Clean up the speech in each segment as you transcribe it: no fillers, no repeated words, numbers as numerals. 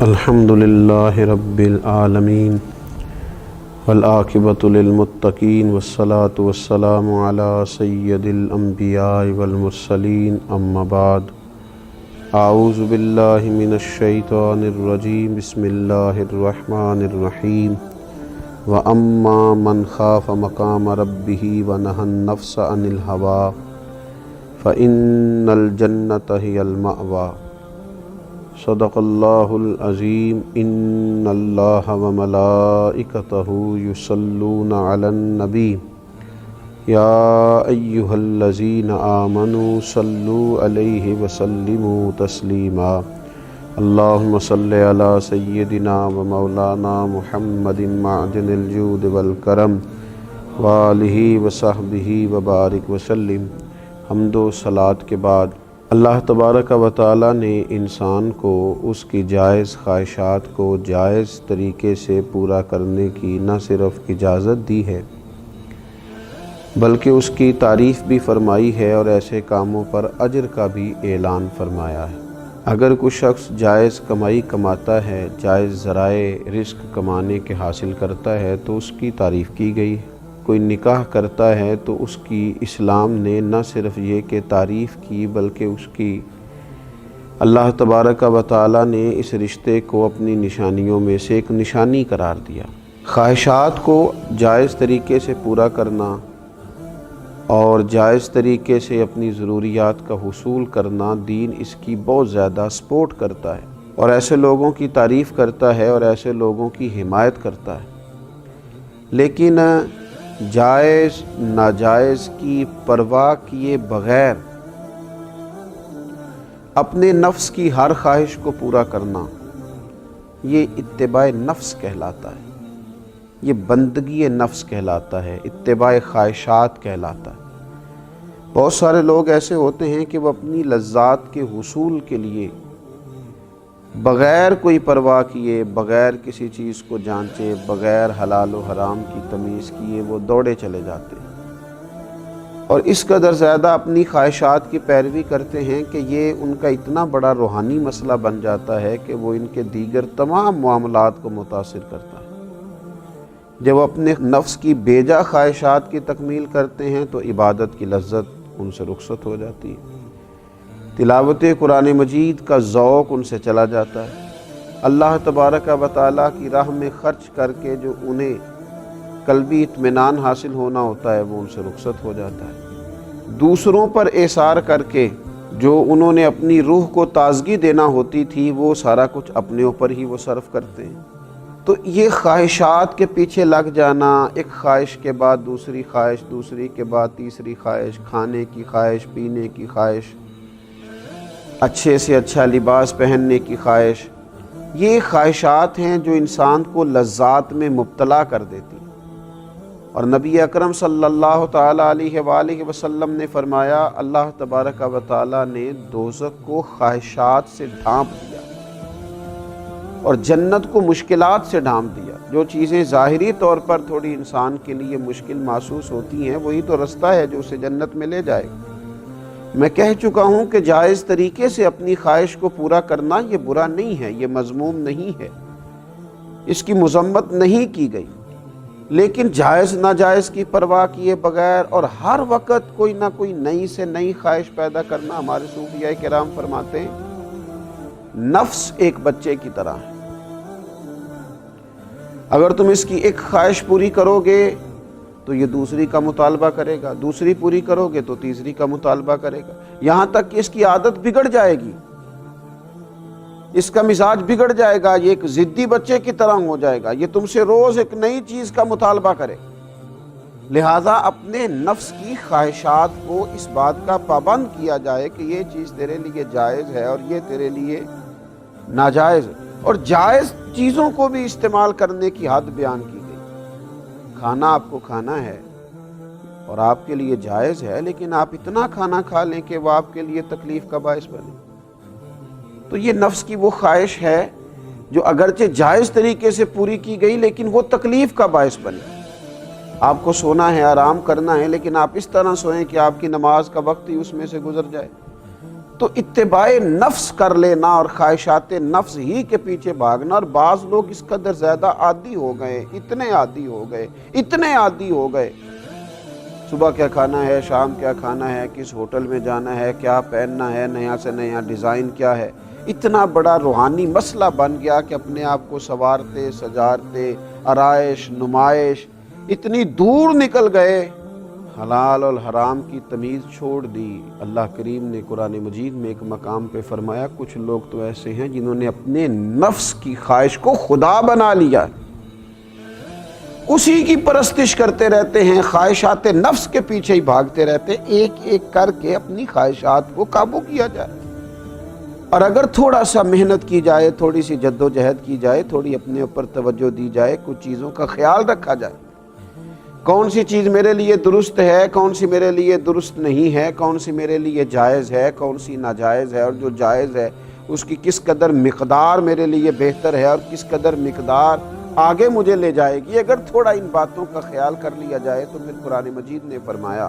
الحمدللہ رب العالمین والعاقبۃ للمتقین والصلاة والسلام علی سید الانبیاء والمرسلین اما بعد اعوذ باللہ من الشیطان الرجیم بسم اللہ الرحمن الرحیم واما من خاف مقام ربہ ونہى النفس عن الہویٰ فإن الجنۃ ہی المأویٰ۔ صدق اللہ العظیم۔ ان اللہ وملائکتہ یصلون علی النبی یا ایہا الذین آمنوا صلوا علیہ وسلموا تسلیما۔ اللہم صل علی سیدنا ومولانا محمد معدن الجود والکرم وآلہ وصحبہ وبارک وسلم۔ حمد و صلاۃ کے بعد اللہ تبارک و تعالیٰ نے انسان کو اس کی جائز خواہشات کو جائز طریقے سے پورا کرنے کی نہ صرف اجازت دی ہے بلکہ اس کی تعریف بھی فرمائی ہے اور ایسے کاموں پر اجر کا بھی اعلان فرمایا ہے۔ اگر کوئی شخص جائز کمائی کماتا ہے، جائز ذرائع رزق کمانے کے حاصل کرتا ہے تو اس کی تعریف کی گئی ہے۔ کوئی نکاح کرتا ہے تو اس کی اسلام نے نہ صرف یہ کہ تعریف کی بلکہ اس کی اللہ تبارک و تعالیٰ نے اس رشتے کو اپنی نشانیوں میں سے ایک نشانی قرار دیا۔ خواہشات کو جائز طریقے سے پورا کرنا اور جائز طریقے سے اپنی ضروریات کا حصول کرنا دین اس کی بہت زیادہ سپورٹ کرتا ہے اور ایسے لوگوں کی تعریف کرتا ہے اور ایسے لوگوں کی حمایت کرتا ہے۔ لیکن جائز ناجائز کی پرواہ کیے بغیر اپنے نفس کی ہر خواہش کو پورا کرنا یہ اتباع نفس کہلاتا ہے، یہ بندگی نفس کہلاتا ہے، اتباع خواہشات کہلاتا ہے۔ بہت سارے لوگ ایسے ہوتے ہیں کہ وہ اپنی لذات کے حصول کے لیے بغیر کوئی پرواہ کیے، بغیر کسی چیز کو جانچے، بغیر حلال و حرام کی تمیز کیے وہ دوڑے چلے جاتے ہیں اور اس قدر زیادہ اپنی خواہشات کی پیروی کرتے ہیں کہ یہ ان کا اتنا بڑا روحانی مسئلہ بن جاتا ہے کہ وہ ان کے دیگر تمام معاملات کو متاثر کرتا ہے۔ جب وہ اپنے نفس کی بیجا خواہشات کی تکمیل کرتے ہیں تو عبادت کی لذت ان سے رخصت ہو جاتی ہے، تلاوت قرآن مجید کا ذوق ان سے چلا جاتا ہے، اللہ تبارک و تعالیٰ کی راہ میں خرچ کر کے جو انہیں قلبی اطمینان حاصل ہونا ہوتا ہے وہ ان سے رخصت ہو جاتا ہے۔ دوسروں پر اثار کر کے جو انہوں نے اپنی روح کو تازگی دینا ہوتی تھی وہ سارا کچھ اپنے اوپر ہی وہ صرف کرتے ہیں۔ تو یہ خواہشات کے پیچھے لگ جانا، ایک خواہش کے بعد دوسری خواہش، دوسری کے بعد تیسری خواہش، کھانے کی خواہش، پینے کی خواہش، اچھے سے اچھا لباس پہننے کی خواہش، یہ خواہشات ہیں جو انسان کو لذات میں مبتلا کر دیتی ہیں۔ اور نبی اکرم صلی اللہ تعالیٰ علیہ وآلہ وسلم نے فرمایا اللہ تبارک و تعالیٰ نے دوزخ کو خواہشات سے ڈھانپ دیا اور جنت کو مشکلات سے ڈھانپ دیا۔ جو چیزیں ظاہری طور پر تھوڑی انسان کے لیے مشکل محسوس ہوتی ہیں وہی تو رستہ ہے جو اسے جنت میں لے جائے گا۔ میں کہہ چکا ہوں کہ جائز طریقے سے اپنی خواہش کو پورا کرنا یہ برا نہیں ہے، یہ مذموم نہیں ہے، اس کی مذمت نہیں کی گئی، لیکن جائز ناجائز کی پرواہ کیے بغیر اور ہر وقت کوئی نہ کوئی نئی سے نئی خواہش پیدا کرنا، ہمارے صوفیاء کرام فرماتے ہیں نفس ایک بچے کی طرح ہے۔ اگر تم اس کی ایک خواہش پوری کرو گے تو یہ دوسری کا مطالبہ کرے گا، دوسری پوری کرو گے تو تیسری کا مطالبہ کرے گا، یہاں تک کہ اس کی عادت بگڑ جائے گی، اس کا مزاج بگڑ جائے گا، یہ ایک ضدی بچے کی طرح ہو جائے گا، یہ تم سے روز ایک نئی چیز کا مطالبہ کرے۔ لہٰذا اپنے نفس کی خواہشات کو اس بات کا پابند کیا جائے کہ یہ چیز تیرے لیے جائز ہے اور یہ تیرے لیے ناجائز ہے، اور جائز چیزوں کو بھی استعمال کرنے کی حد بیان کی گئی۔ کھانا آپ کو کھانا ہے اور آپ کے لیے جائز ہے، لیکن آپ اتنا کھانا کھا لیں کہ وہ آپ کے لیے تکلیف کا باعث بنے، تو یہ نفس کی وہ خواہش ہے جو اگرچہ جائز طریقے سے پوری کی گئی لیکن وہ تکلیف کا باعث بنے۔ آپ کو سونا ہے، آرام کرنا ہے، لیکن آپ اس طرح سوئیں کہ آپ کی نماز کا وقت ہی اس میں سے گزر جائے، تو اتباع نفس کر لینا اور خواہشات نفس ہی کے پیچھے بھاگنا. اور بعض لوگ اس قدر زیادہ عادی ہو گئے، اتنے عادی ہو گئے، صبح کیا کھانا ہے، شام کیا کھانا ہے، کس ہوٹل میں جانا ہے، کیا پہننا ہے، نیا سے نیا ڈیزائن کیا ہے. اتنا بڑا روحانی مسئلہ بن گیا کہ اپنے آپ کو سوارتے سجارتے، آرائش نمائش، اتنی دور نکل گئے، حلال اور حرام کی تمیز چھوڑ دی. اللہ کریم نے قرآن مجید میں ایک مقام پہ فرمایا کچھ لوگ تو ایسے ہیں جنہوں نے اپنے نفس کی خواہش کو خدا بنا لیا، اسی کی پرستش کرتے رہتے ہیں، خواہشات نفس کے پیچھے ہی بھاگتے رہتے ہیں. ایک ایک کر کے اپنی خواہشات کو قابو کیا جائے، اور اگر تھوڑا سا محنت کی جائے، تھوڑی سی جد و جہد کی جائے، تھوڑی اپنے اوپر توجہ دی جائے، کچھ چیزوں کا خیال رکھا جائے، کون سی چیز میرے لیے درست ہے، کون سی میرے لیے درست نہیں ہے، کون سی میرے لیے جائز ہے، کون سی ناجائز ہے، اور جو جائز ہے اس کی کس قدر مقدار میرے لیے بہتر ہے اور کس قدر مقدار آگے مجھے لے جائے گی. اگر تھوڑا ان باتوں کا خیال کر لیا جائے تو پھر قرآن مجید نے فرمایا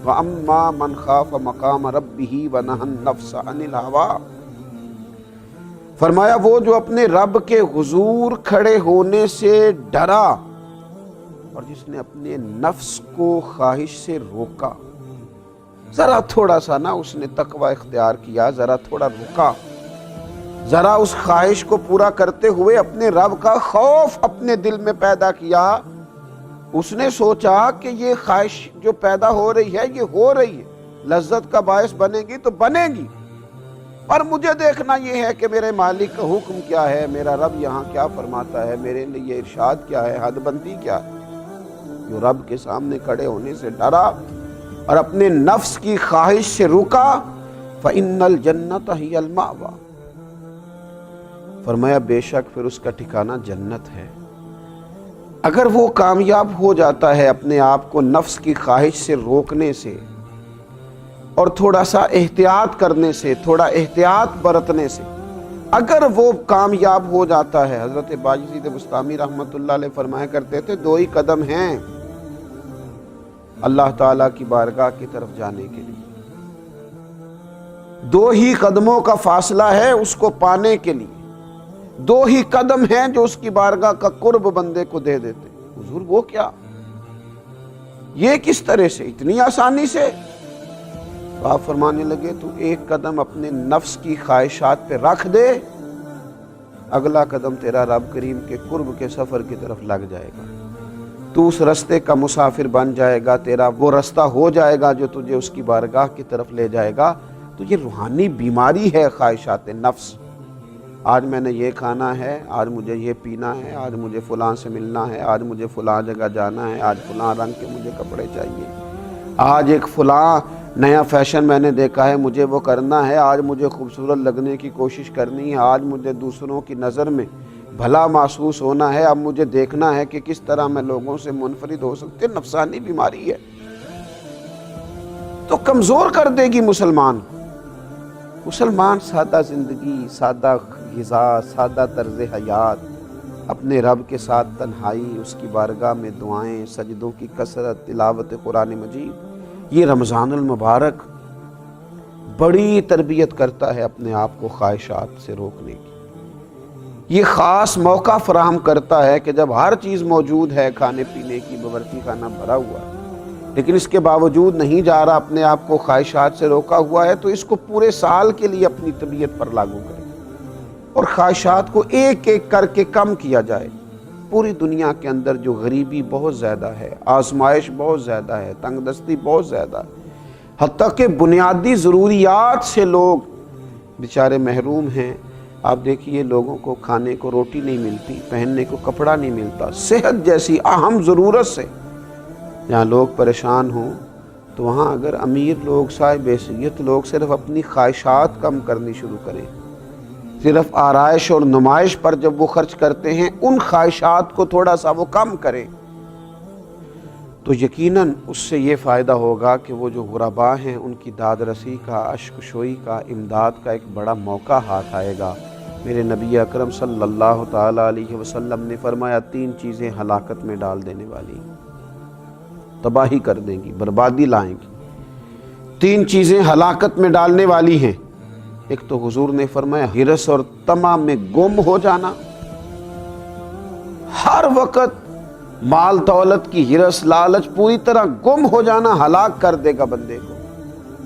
وَأَمَّا مَنْ خَافَ مَقَامَ رَبِّهِ وَنَهَى النَّفْسَ عَنِ الْهَوَىٰ، فرمایا وہ جو اپنے رب کے حضور کھڑے ہونے سے ڈرا اور جس نے اپنے نفس کو خواہش سے روکا، ذرا تھوڑا سا نا اس نے تقوی اختیار کیا، ذرا تھوڑا رکا، ذرا اس خواہش کو پورا کرتے ہوئے اپنے رب کا خوف اپنے دل میں پیدا کیا. اس نے سوچا کہ یہ خواہش جو پیدا ہو رہی ہے یہ ہو رہی ہے، لذت کا باعث بنے گی تو بنے گی، پر مجھے دیکھنا یہ ہے کہ میرے مالک کا حکم کیا ہے، میرا رب یہاں کیا فرماتا ہے، میرے لیے ارشاد کیا ہے، حد بندی کیا ہے. جو رب کے سامنے کھڑے ہونے سے ڈرا اور اپنے نفس کی خواہش سے رکا فَإِنَّ الْجَنَّةَ هِيَ الْمَأْوَىٰ، فرمایا بے شک پھر اس کا ٹھکانہ جنت ہے. اگر وہ کامیاب ہو جاتا ہے اپنے آپ کو نفس کی خواہش سے روکنے سے اور تھوڑا سا احتیاط کرنے سے، تھوڑا احتیاط برتنے سے اگر وہ کامیاب ہو جاتا ہے، حضرت باجزید بسطامی رحمۃ اللہ علیہ فرمایا کرتے تھے 2 ہی قدم ہیں اللہ تعالیٰ کی بارگاہ کی طرف جانے کے لیے، 2 ہی قدموں کا فاصلہ ہے اس کو پانے کے لیے، 2 ہی قدم ہیں جو اس کی بارگاہ کا قرب بندے کو دے دیتے. حضور وہ کیا، یہ کس طرح سے، اتنی آسانی سے؟ تو آپ فرمانے لگے تو 1 قدم اپنے نفس کی خواہشات پہ رکھ دے، اگلا قدم تیرا رب کریم کے قرب کے سفر کی طرف لگ جائے گا، تو اس رستے کا مسافر بن جائے گا، تیرا وہ رستہ ہو جائے گا جو تجھے اس کی بارگاہ کی طرف لے جائے گا. تو یہ روحانی بیماری ہے خواہشات نفس. آج میں نے یہ کھانا ہے، آج مجھے یہ پینا ہے، آج مجھے فلاں سے ملنا ہے، آج مجھے فلاں جگہ جانا ہے، آج فلاں رنگ کے مجھے کپڑے چاہیے، آج ایک فلاں نیا فیشن میں نے دیکھا ہے مجھے وہ کرنا ہے، آج مجھے خوبصورت لگنے کی کوشش کرنی ہے، آج مجھے دوسروں کی نظر میں بھلا محسوس ہونا ہے، اب مجھے دیکھنا ہے کہ کس طرح میں لوگوں سے منفرد ہو سکتے. نفسانی بیماری ہے تو کمزور کر دے گی مسلمان. مسلمان سادہ زندگی، سادہ غذا، سادہ طرز حیات، اپنے رب کے ساتھ تنہائی، اس کی بارگاہ میں دعائیں، سجدوں کی کثرت، تلاوت قرآن مجید، یہ رمضان المبارک بڑی تربیت کرتا ہے اپنے آپ کو خواہشات سے روکنے کی. یہ خاص موقع فراہم کرتا ہے کہ جب ہر چیز موجود ہے، کھانے پینے کی باورچی خانہ بھرا ہوا ہے، لیکن اس کے باوجود نہیں جا رہا، اپنے آپ کو خواہشات سے روکا ہوا ہے، تو اس کو پورے سال کے لیے اپنی طبیعت پر لاگو کرے اور خواہشات کو ایک ایک کر کے کم کیا جائے. پوری دنیا کے اندر جو غریبی بہت زیادہ ہے، آزمائش بہت زیادہ ہے، تنگ دستی بہت زیادہ ہے، حتیٰ کہ بنیادی ضروریات سے لوگ بیچارے محروم ہیں. آپ دیکھیے لوگوں کو کھانے کو روٹی نہیں ملتی، پہننے کو کپڑا نہیں ملتا، صحت جیسی اہم ضرورت سے جہاں لوگ پریشان ہوں، تو وہاں اگر امیر لوگ، صاحب حیثیت لوگ صرف اپنی خواہشات کم کرنی شروع کریں، صرف آرائش اور نمائش پر جب وہ خرچ کرتے ہیں، ان خواہشات کو تھوڑا سا وہ کم کریں، تو یقیناً اس سے یہ فائدہ ہوگا کہ وہ جو غرباء ہیں ان کی داد رسی کا، اشک شوئی کا، امداد کا ایک بڑا موقع ہاتھ آئے گا. میرے نبی اکرم صلی اللہ تعالیٰ علیہ وسلم نے فرمایا 3 چیزیں ہلاکت میں ڈال دینے والی، تباہی کر دیں گی، بربادی لائیں گی. 3 چیزیں ہلاکت میں ڈالنے والی ہیں. ایک تو حضور نے فرمایا ہرس اور طمع میں گم ہو جانا، ہر وقت مال دولت کی ہرس لالچ پوری طرح گم ہو جانا ہلاک کر دے گا بندے کو۔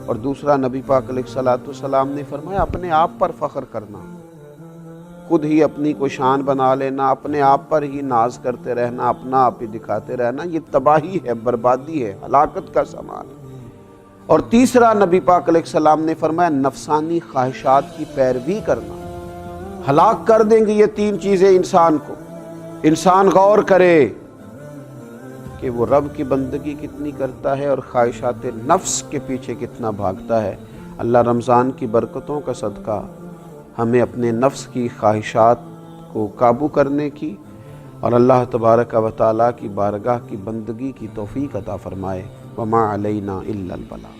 اور دوسرا نبی پاک علیہ الصلوۃ والسلام نے فرمایا اپنے آپ پر فخر کرنا، خود ہی اپنی کو شان بنا لینا، اپنے آپ پر ہی ناز کرتے رہنا، اپنا آپ ہی دکھاتے رہنا، یہ تباہی ہے، بربادی ہے، ہلاکت کا سامان ہے۔ اور تیسرا نبی پاک علیہ السلام نے فرمایا نفسانی خواہشات کی پیروی کرنا، ہلاک کر دیں گے یہ تین چیزیں انسان کو۔ انسان غور کرے کہ وہ رب کی بندگی کتنی کرتا ہے اور خواہشات نفس کے پیچھے کتنا بھاگتا ہے۔ اللہ رمضان کی برکتوں کا صدقہ ہمیں اپنے نفس کی خواہشات کو قابو کرنے کی اور اللہ تبارک و تعالیٰ کی بارگاہ کی بندگی کی توفیق عطا فرمائے۔ وما علینا الا البلاغ۔